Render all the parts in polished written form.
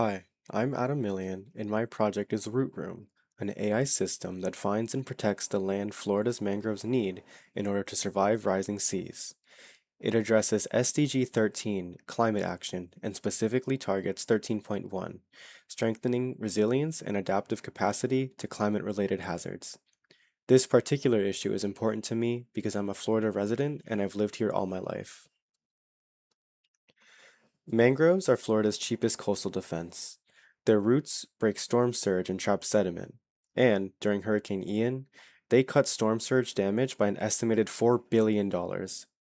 Hi, I'm AdamMilian, and my project is Rootroom, an AI system that finds and protects the land Florida's mangroves need in order to survive rising seas. It addresses SDG 13, climate action, and specifically targets 13.1, strengthening resilience and adaptive capacity to climate-related hazards. This particular issue is important to me because I'm a Florida resident and I've lived here all my life. Mangroves are Florida's cheapest coastal defense. Their roots break storm surge and trap sediment, and during Hurricane Ian, they cut storm surge damage by an estimated $4 billion,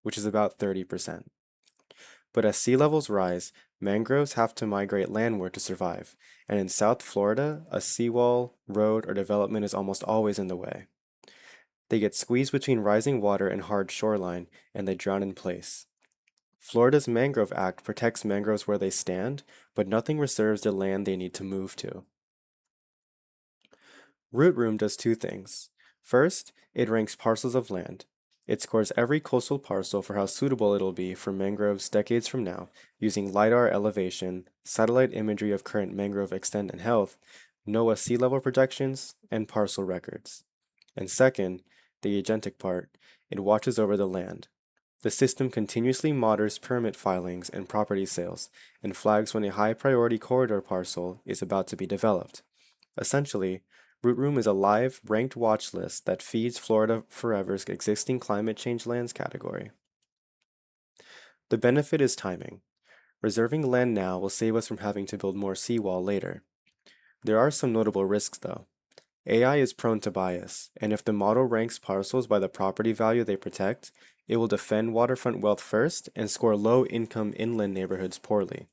which is about 30%. But as sea levels rise, mangroves have to migrate landward to survive, and in South Florida, a seawall, road, or development is almost always in the way. They get squeezed between rising water and hard shoreline, and they drown in place. Florida's Mangrove Act protects mangroves where they stand, but nothing reserves the land they need to move to. Rootroom does two things. First, it ranks parcels of land. It scores every coastal parcel for how suitable it'll be for mangroves decades from now, using LiDAR elevation, satellite imagery of current mangrove extent and health, NOAA sea level projections, and parcel records. And second, the agentic part, it watches over the land. The system continuously monitors permit filings and property sales, and flags when a high priority corridor parcel is about to be developed. Essentially, Rootroom is a live, ranked watch list that feeds Florida Forever's existing climate change lands category. The benefit is timing. Reserving land now will save us from having to build more seawall later. There are some notable risks though. AI is prone to bias, and if the model ranks parcels by the property value they protect, it will defend waterfront wealth first and score low-income inland neighborhoods poorly.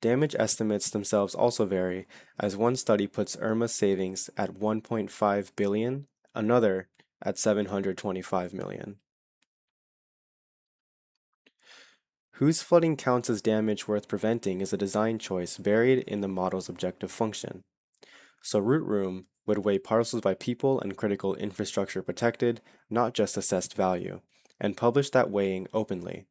Damage estimates themselves also vary, as one study puts Irma's savings at 1.5 billion, another at 725 million. Whose flooding counts as damage worth preventing is a design choice buried in the model's objective function. So Rootroom would weigh parcels by people and critical infrastructure protected, not just assessed value, and publish that weighing openly.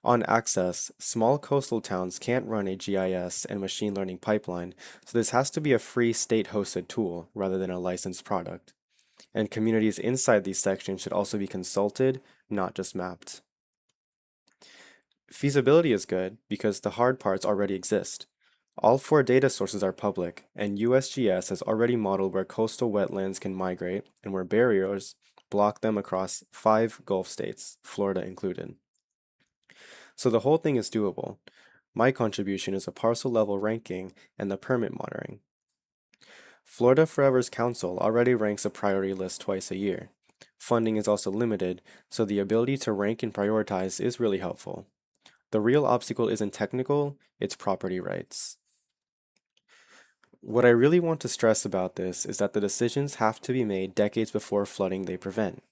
On Access, small coastal towns can't run a GIS and machine learning pipeline, so this has to be a free state-hosted tool rather than a licensed product. And communities inside these sections should also be consulted, not just mapped. Feasibility is good because the hard parts already exist. All four data sources are public, and USGS has already modeled where coastal wetlands can migrate and where barriers block them across 5 Gulf states, Florida included. So the whole thing is doable. My contribution is a parcel level ranking and the permit monitoring. Florida Forever's council already ranks a priority list twice a year. Funding is also limited, so the ability to rank and prioritize is really helpful. The real obstacle isn't technical, it's property rights. What I really want to stress about this is that the decisions have to be made decades before flooding they prevent.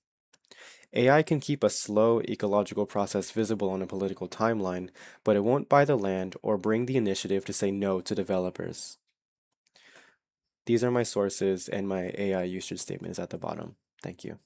AI can keep a slow ecological process visible on a political timeline, but it won't buy the land or bring the initiative to say no to developers. These are my sources, and my AI usage statement is at the bottom. Thank you.